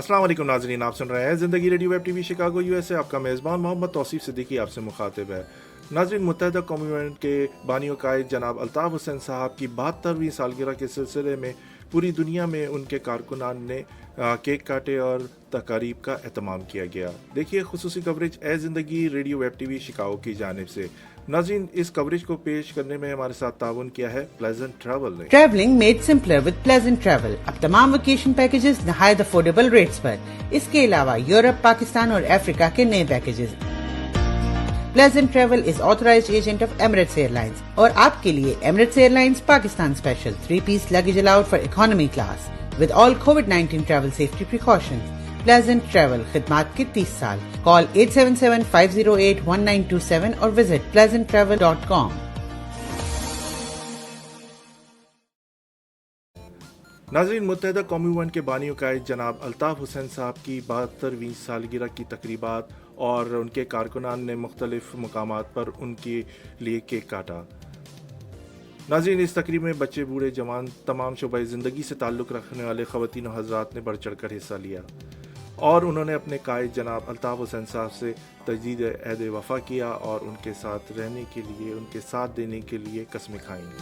अस्सलाम वालेकुम नाज़रीन, आप सुन रहे हैं ज़िंदगी radio web TV Chicago USA. आपका मेज़बान मोहम्मद तौसीफ़ सिद्दीकी आपसे मुखातिब है। नाज़रीन, मुत्तहिदा कौमी यूनियन के बानी कायद जनाब अल्ताफ़ हुसैन साहब की 72वीं सालगिरह के सिलसिले में पूरी दुनिया में उनके कारकुनान ने केक काटे और तकारीब का एहतमाम किया गया। देखिए खुसूसी कवरेज ए ज़िंदगी रेडियो वेब टीवी शिकागो की जानिब से। नाज़रीन, इस कवरेज को पेश करने में हमारे साथ ताउन किया है प्लेजेंट ट्रैवल ने। Travelling made simpler with pleasant travel. अब तमाम वेकेशन पैकेजेस नहायत अफोर्डेबल रेट्स पर। इसके अलावा यूरोप, पाकिस्तान और अफ्रीका के नए packages. Pleasant travel is authorised agent of Emirates Airlines और आपके लिए Emirates Airlines Pakistan special 3-piece luggage allowed for economy class with all कोविड-19 travel safety precautions. Pleasant travel खिदमात के 30 साल। कॉल 877-508-1927 और विजिट pleasanttravel.com। नाज़रीन, मुत्तहिदा कौमी यूनियन के बानी कायद जनाब अल्ताफ़ हुसैन साहब की 72वीं सालगिरह की तकरीबात और उनके कारकुनान ने मुख्तलिफ मकामात पर उनके लिए केक काटा। नाज़रीन, इस तकरीब में बच्चे, बूढ़े, जवान, तमाम शोबे ज़िंदगी से ताल्लुक़ रखने वाले ख़वातीन और हज़रात ने बढ़ चढ़ कर हिस्सा लिया और उन्होंने अपने कायद जनाब अल्ताफ़ हुसैन साहब से तजदीद अहद वफ़ा किया और उनके साथ रहने के लिए, उनके साथ देने के लिए कस्में खाएंगे।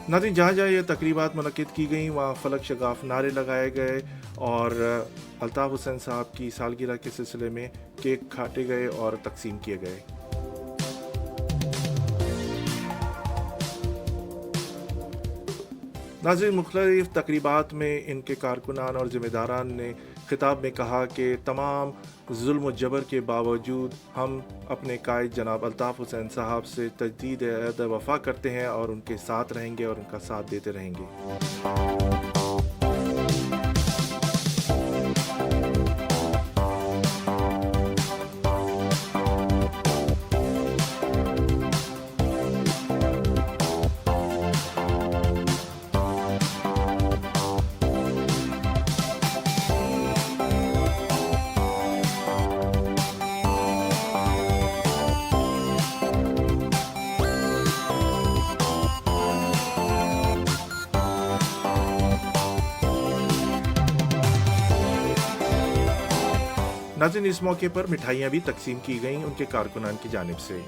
नाज़रीन, जहाँ जहाँ ये तकरीबात मुनक़िद की गई वहाँ फ़लक शगाफ नारे लगाए गए और अल्ताफ़ हुसैन साहब की सालगिरह के सिलसिले में केक काटे गए और तकसीम किए गए। नाज़रीन, मुख्तलिफ़ तकरीबात में इनके कारकुनान और ज़िम्मेदारान ने खिताब में कहा कि तमाम जुल्म व जबर के बावजूद हम अपने कायद जनाब अल्ताफ़ हुसैन साहब से तजदीद अहद वफ़ा करते हैं और उनके साथ रहेंगे और उनका साथ देते रहेंगे। नाज़रीन, इस मौके पर मिठाइयाँ भी तकसीम की गईं उनके कारकुनान की जानिब से।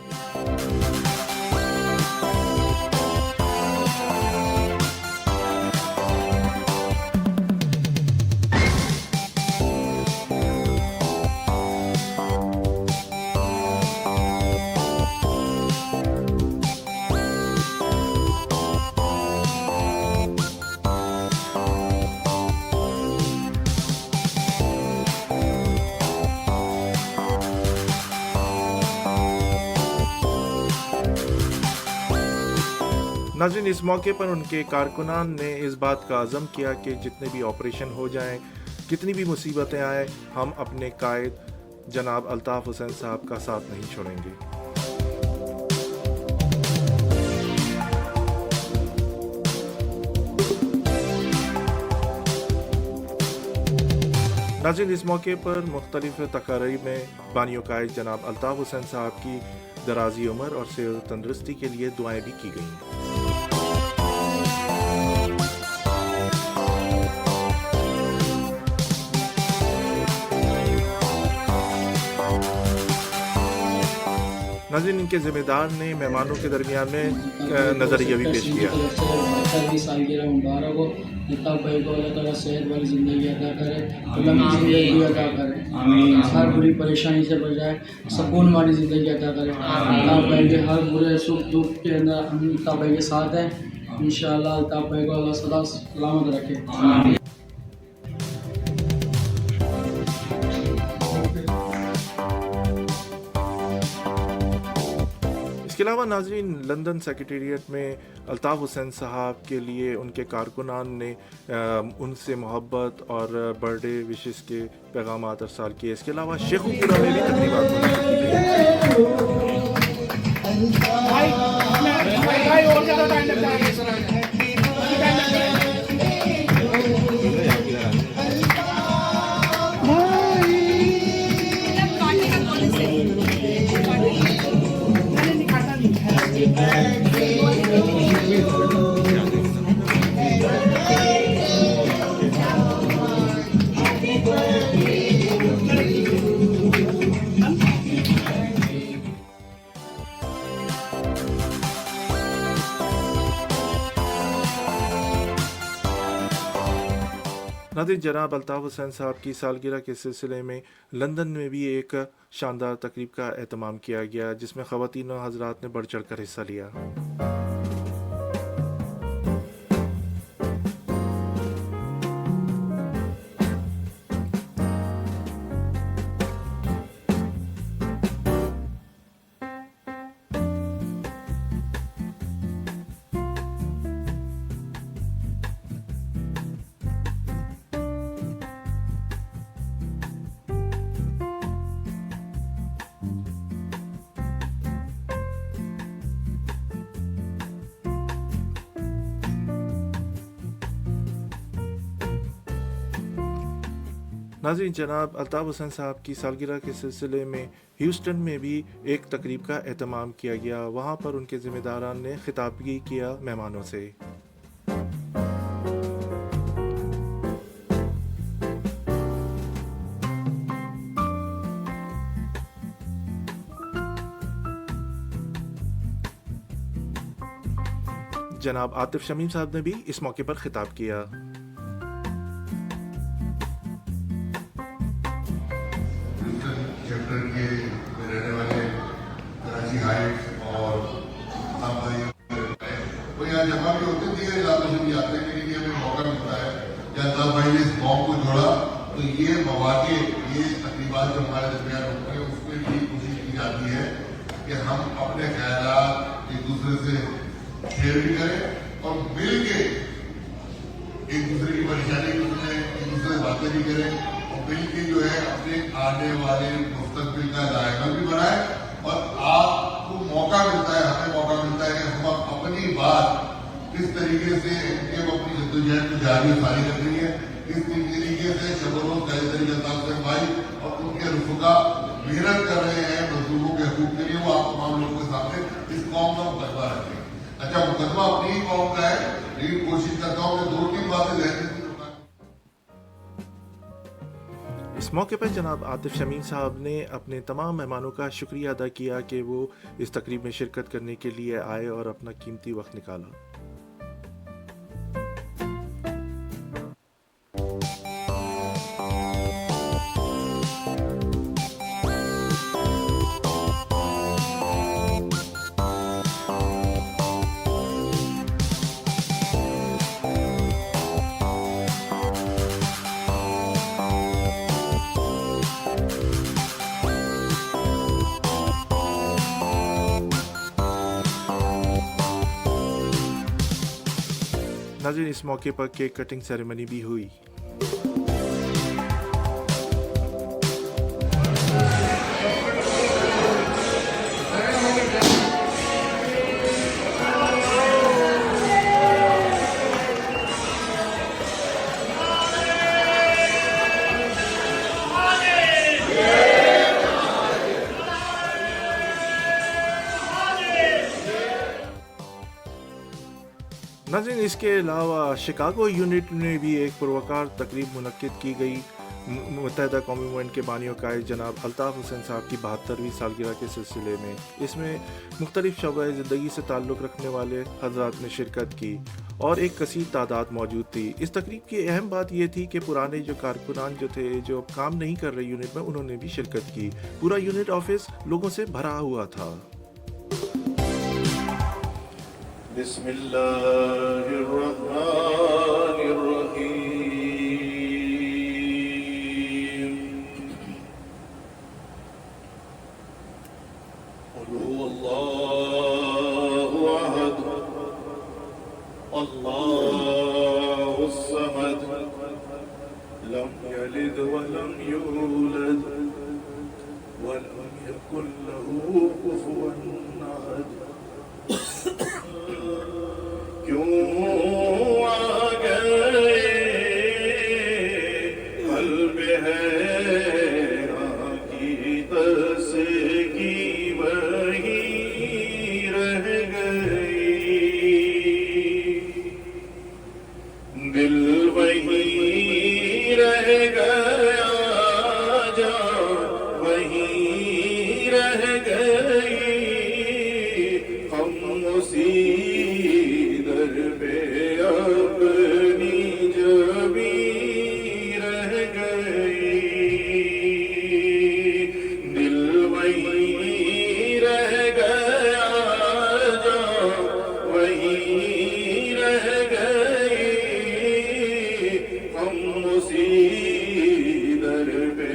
नाज़रीन, इस मौके पर उनके कारकुनान ने इस बात का अज़म किया कि जितने भी ऑपरेशन हो जाएं, कितनी भी मुसीबतें आएँ, हम अपने कायद जनाब अल्ताफ़ हुसैन साहब का साथ नहीं छोड़ेंगे। नाज़रीन, इस मौके पर मुख्तलिफ़ तकारीब में बानी कायद जनाब अल्ताफ़ हुसैन साहब की दराज़ी उम्र और सेहत तंदुरुस्ती के लिए दुआएं भी की गईं। नाज़रीन, इनके ज़िम्मेदार ने मेहमानों के दरमियान में नज़रिया भी पेश किया। सालगिरह मुबारक हो। अल्लाह भाई को अल्लाह ताला सेहत वाली ज़िंदगी अता करे, अल्लाह ज़िंदगी अता करे, हर बुरी परेशानी से बचाए, सुकून वाली ज़िंदगी अता करे। अल्लाह भाई के हर बुरे सुख दुख के अंदर हम अल्लाह भाई के साथ हैं। इंशाअल्लाह अल्लाह भाई को अल्लाह सदा सलामत रखे। इसके अलावा नाज़रीन, लंदन सेक्रेटेरिएट में अल्ताफ़ हुसैन साहब के लिए उनके कारकुनान ने उनसे मोहब्बत और बर्थडे विशेस के पैगामात अरसाल किए। इसके अलावा शेखुपुरा में भी तकरीबात की गई। नाज़रीन, जनाब अल्ताफ़ हुसैन साहब की सालगिरह के सिलसिले में लंदन में भी एक शानदार तकरीब का एहतमाम किया गया, जिसमें ख़वातीन और हज़रात ने बढ़ चढ़ कर हिस्सा लिया। नाज़रीन, जनाब अल्ताफ़ हुसैन साहब की सालगिरह के सिलसिले में ह्यूस्टन में भी एक तकरीब का एहतमाम किया गया। वहाँ पर उनके ज़िम्मेदारान ने खिताबगी किया मेहमानों से। जनाब आतिफ शमीम साहब ने भी इस मौके पर खिताब किया। चैप्टर के रहने वाले कराची हाइट्स और वो यहाँ जमा भी होते थे, इलाकों से भी आते हैं, लेकिन हमें मौका मिलता है या अल्लाह भाई ने इस कौम को जोड़ा, तो ये मौके, ये तकरीबात जो हमारे दरमियान होते हैं उसमें भी कोशिश की जाती है कि हम अपने ख्यालात एक दूसरे से शेयर भी करें और मिल के एक दूसरे की परेशानी में एक दूसरे से बातें भी करें और मिल के जो है अपने आने वाले मुस्तकबिल का जायका भी बनाए। और आपको मौका मिलता है, हमें मौका मिलता है कि हम अपनी बात किस तरीके से जब अपनी जद्दोजहद को जारी सारी कर रही है, किस तरीके से शबरों कई तरीके से भाई और उनके रुफका मेहनत कर रहे हैं मजदूरों के हकूक के लिए, वो आप तमाम लोगों के सामने इस कौम का मुकदमा रखें। अच्छा, मुकदमा अपनी ही कौम का है, लेकिन कोशिश करता हूँ कि 2-3 बातें रहती। इस मौके पर जनाब आतिफ शमीम साहब ने अपने तमाम मेहमानों का शुक्रिया अदा किया कि वो इस तकरीब में शिरकत करने के लिए आए और अपना कीमती वक्त निकाला। नाज़रीन, इस मौके पर केक कटिंग सेरेमनी भी हुई। नाज़रीन, इसके अलावा शिकागो यूनिट में भी एक पुरवकार तकरीब मुनक्किद की गई। मुत्तहिदा कौमी मूवमेंट के बानियों कायद जनाब अल्ताफ़ हुसैन साहब की 72वीं सालगिरह के सिलसिले में इसमें मुख्तलिफ शोबे ज़िंदगी से ताल्लुक़ रखने वाले हज़रात ने शिरकत की और एक कसीर तादाद मौजूद थी। इस तकरीब की अहम बात यह थी कि पुराने जो कारकुनान जो थे, जो काम नहीं कर रहे यूनिट में, उन्होंने भी शिरकत की। पूरा यूनिट ऑफिस लोगों से भरा हुआ था। की वही रह गए। اسی در پہ اپنی جبی رہ گئی دل وہی رہ گیا جان وہی رہ گئی ہم اسی در پہ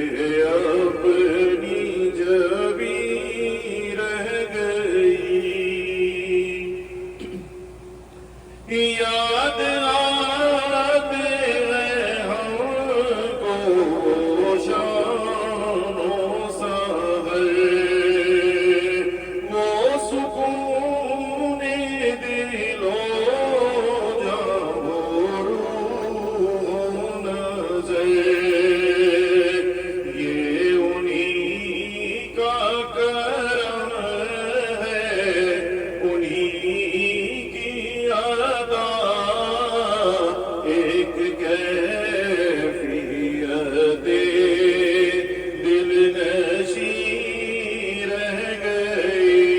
اپنی جبی رہ گئی یاد آتے ہیں ہم کو شام و سحر وہ سکون دل و جان و روح نظر یہ انہی کا کرم ہے انہی کی ادا ایک کیفیت دل نشیں رہ گئی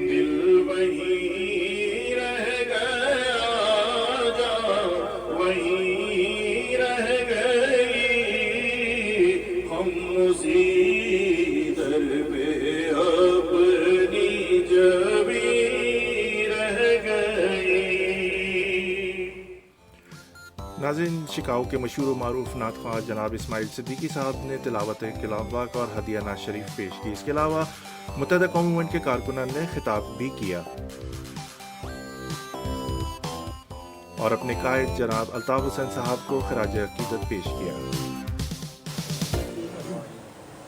دل وہیں رہ گیا جان وہیں رہ گئی ہم اسی در پہ اپنی جبی رہ گئی. ناظرین، شکاگو کے مشہور و معروف نعت خواں جناب اسماعیل صدیقی صاحب نے تلاوت کلام پاک اور ہدیہ نعت شریف پیش کی. اس کے علاوہ متحدہ قومی موومنٹ کے کارکنان نے خطاب بھی کیا اور اپنے قائد جناب الطاف حسین صاحب کو خراج عقیدت پیش کیا.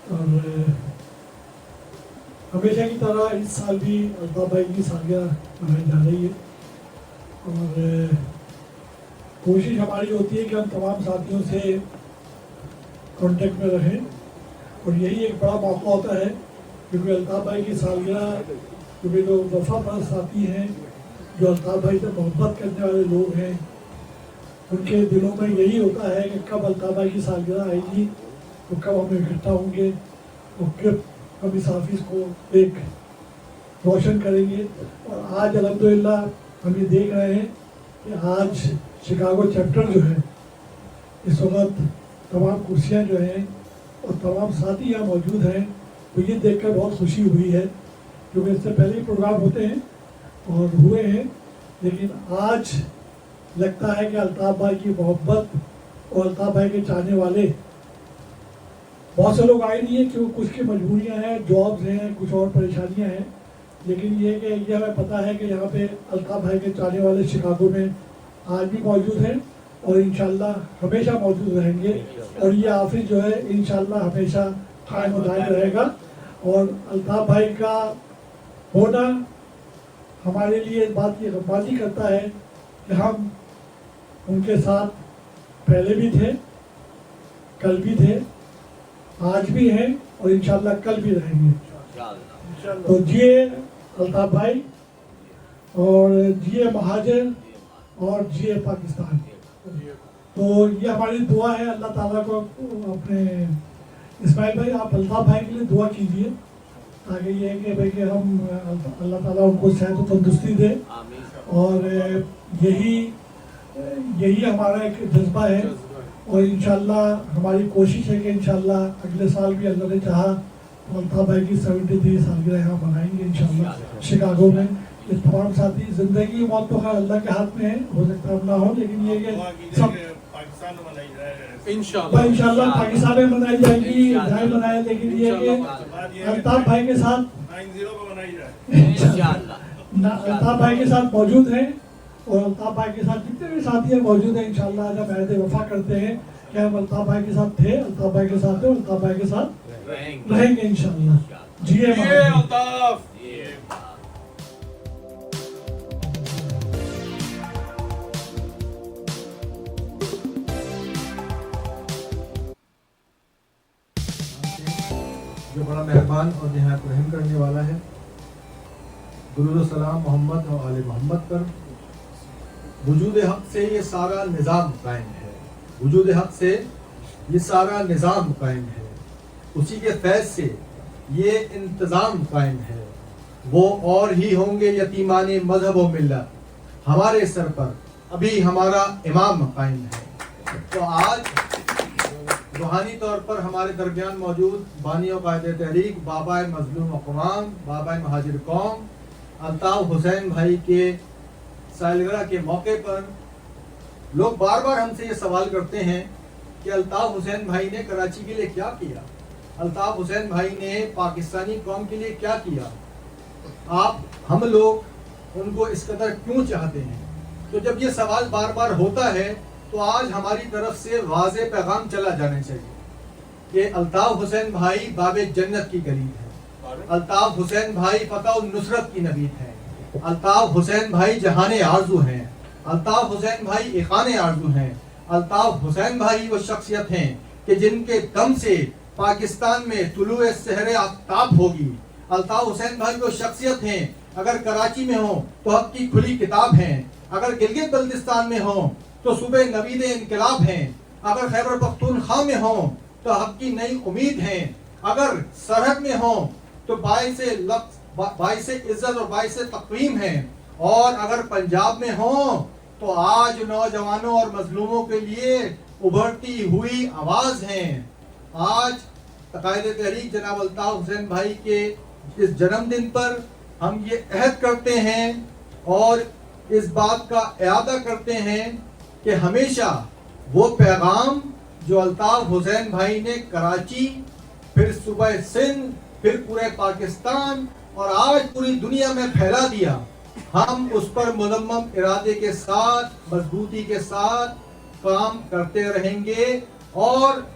اور ہمیشہ کی طرح اس سال بھی الطاف بھائی کی سالگرہ منائی جا رہی ہے اور کوشش ہماری ہوتی ہے کہ ہم تمام ساتھیوں سے کانٹیکٹ میں رہیں اور یہی ایک بڑا موقع ہوتا ہے کیونکہ الطاف بھائی کی سالگرہ کیونکہ جو وفا پرست ساتھی ہیں جو الطاف بھائی سے محبت کرنے والے لوگ ہیں ان کے دلوں میں یہی ہوتا ہے کہ کب الطاف بھائی کی سالگرہ آئے گی تو کب ہم اکٹھا ہوں گے اور کب ہم اس آفس کو ایک روشن کریں گے. اور آج الحمدللہ ہم یہ دیکھ رہے ہیں کہ آج شکاگو چیپٹر جو ہے اس وقت تمام کرسیاں جو ہیں اور تمام ساتھی یہاں موجود ہیں تو یہ دیکھ کر بہت خوشی ہوئی ہے کیونکہ اس سے پہلے ہی پروگرام ہوتے ہیں اور ہوئے ہیں لیکن آج لگتا ہے کہ الطاف بھائی کی محبت اور الطاف بھائی کے چاہنے والے بہت سے لوگ آئے نہیں ہیں کیونکہ کچھ کی مجبوریاں ہیں جابز ہیں کچھ اور پریشانیاں ہیں لیکن یہ کہ یہ ہمیں پتہ ہے کہ یہاں پہ الطاف بھائی کے چاہنے والے شکاگو میں آج بھی موجود ہیں اور انشاءاللہ ہمیشہ موجود رہیں گے اور یہ آفس جو ہے انشاءاللہ ہمیشہ قائم و دائم رہے گا. اور الطاف بھائی کا ہونا ہمارے لیے اس بات کی غمازی کرتا ہے کہ ہم ان کے ساتھ پہلے بھی تھے کل بھی تھے آج بھی ہیں اور انشاءاللہ کل بھی رہیں گے. تو جیے الطاف بھائی اور جیے مہاجر اور جیے پاکستان. تو یہ ہماری دعا ہے اللہ تعالیٰ کو اپنے اسماعیل بھائی آپ الطاف بھائی کے لیے دعا کیجیے تاکہ یہ کہ بھائی کہ ہم اللہ تعالیٰ ان کو صحت و تندرستی دے اور یہی ہمارا ایک جذبہ ہے اور انشاءاللہ ہماری کوشش ہے کہ انشاءاللہ اگلے سال بھی اللہ نے چاہا تو الطاف بھائی کی 73 سالگرہ یہاں منائیں گے انشاءاللہ شکاگو میں. یہ تمام ساتھی زندگی موت تو خیر اللہ کے ہاتھ میں ہے ہو سکتا ہم نہ ہو لیکن یہ کہ سب انشاءاللہ پاکستان میں منائی جائے گی جائے منائے لیکن یہ کہ الطاف بھائی کے ساتھ الطاف بھائی کے ساتھ موجود ہیں اور الطاف بھائی کے ساتھ جتنے بھی ساتھی ہیں موجود ہیں انشاءاللہ جب عہد وفا کرتے ہیں کہ ہم الطاف بھائی کے ساتھ تھے الطاف بھائی کے ساتھ تھے الطاف بھائی کے ساتھ رہیں گے انشاءاللہ. جیے الطاف. جو بڑا مہربان اور نہایت رحم کرنے والا ہے. درود و سلام محمد اور آل محمد پر. وجود حق سے یہ سارا نظام قائم ہے. وجود حق سے یہ سارا نظام قائم ہے. اسی کے فیض سے یہ انتظام قائم ہے. वो और ही होंगे यतीमान मजहब व मिल्लत। हमारे सर पर अभी हमारा इमाम कायम है। तो आज रूहानी तौर पर हमारे दरमियान मौजूद बानियों कायदे तहरीक, बाबा मजलूम अक़वाम, बाबा महाजिर कौम अल्ताफ़ हुसैन भाई के सालगिरह के मौके पर लोग बार बार हमसे ये सवाल करते हैं कि अल्ताफ़ हुसैन भाई ने कराची के लिए क्या किया, अल्ताफ़ हुसैन भाई ने पाकिस्तानी कौम के लिए क्या किया, हम लोग उनको इस कदर क्यों चाहते हैं। तो जब ये सवाल बार बार होता है तो आज हमारी तरफ से वाज़े पैगाम चला जाना चाहिए कि अल्ताफ़ हुसैन भाई बाबे जन्नत की गरीब है, अल्ताफ़ हुसैन भाई फतह नुसरत की नबीद है, अल्ताफ़ हुसैन भाई जहाने आरजू हैं, अल्ताफ़ हुसैन भाई इखाने आरजू हैं, अल्ताफ़ हुसैन भाई वो शख्सियत हैं कि जिनके दम से पाकिस्तान में तुलुए सहरे आफ्ताब होगी। अल्ताफ़ हुसैन भाई वो शख्सियत हैं अगर कराची में हो तो हक की खुली किताब हैं, अगर गिलगित बल्तिस्तान में हो तो सुबह नवीद इनकलाब हैं, अगर खैबर पख्तूनख्वा में हो तो हक की नई उम्मीद हैं, अगर सरहद में हो तो बाइस इज्जत और बाइस तक़वीम है, और अगर पंजाब में हो तो आज नौजवानों और मजलूमों के लिए उभरती हुई आवाज़ हैं। आज कायदे तहरीक जनाब अल्ताफ़ हुसैन भाई के इस जन्मदिन पर हम ये अहद करते हैं और इस बात का इरादा करते हैं कि हमेशा वो पैगाम जो अल्ताफ़ हुसैन भाई ने कराची, फिर सुबह सिंध, फिर पूरे पाकिस्तान और आज पूरी दुनिया में फैला दिया, हम उस पर मुलम्मम इरादे के साथ, मजबूती के साथ काम करते रहेंगे और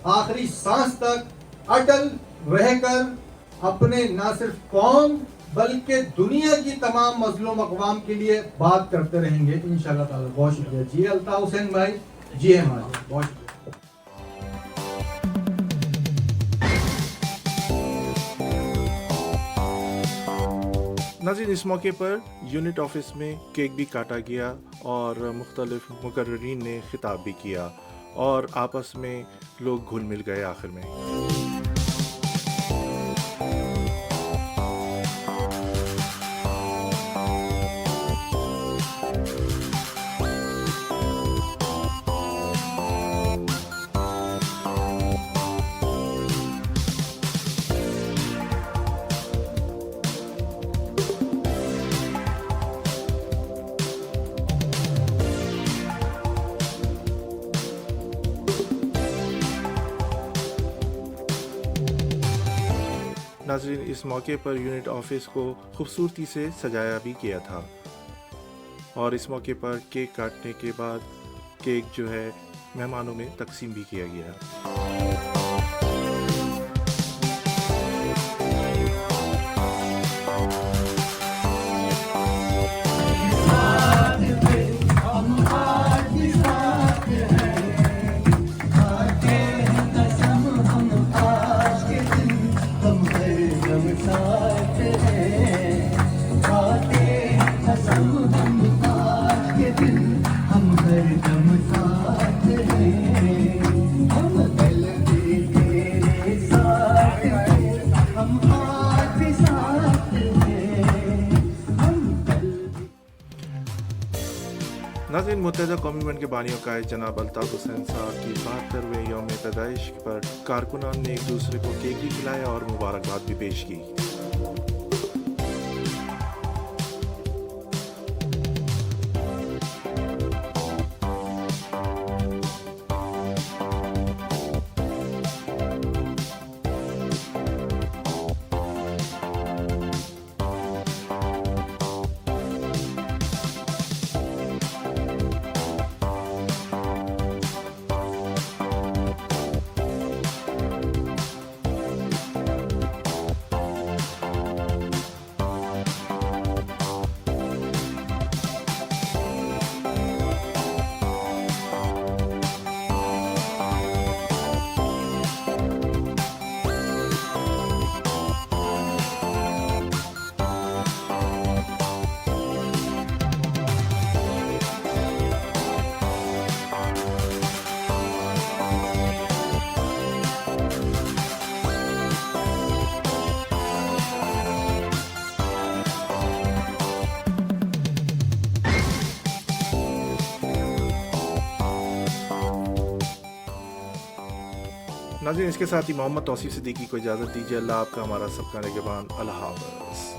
आखिरी सांस तक अटल रहकर अपने न सिर्फ कौम बल्कि दुनिया की तमाम मजलूम अक़वाम के लिए बात करते रहेंगे इंशाअल्लाह ताला। बहुत शुक्रिया जी अल्ताफ़ हुसैन भाई, जी हमारे बहुत शुक्रिया। नाज़रीन, इस मौके पर यूनिट ऑफिस में केक भी काटा गया और मुख्तलिफ मुकर्ररीन ने खिताब भी किया और आपस में लोग घुल मिल गए आखिर में। नाज़रीन, इस मौके पर यूनिट ऑफिस को खूबसूरती से सजाया भी किया था और इस मौके पर केक काटने के बाद केक जो है मेहमानों में तकसीम भी किया गया। नाज़रीन, मुत्तहिदा कौमी मंच के बानियों का जनाब अल्ताफ़ हुसैन साहब की 72वें यौम पैदाइश पर कारकुनान ने एक दूसरे को केक भी खिलाया और मुबारकबाद भी पेश की। नाज़रीन, इसके साथ ही मोहम्मद तौसीफ सिद्दीकी को इजाज़त दीजिए। अल्लाह आपका हमारा सबका निगहबान। अल्लाह हाफ़िज़।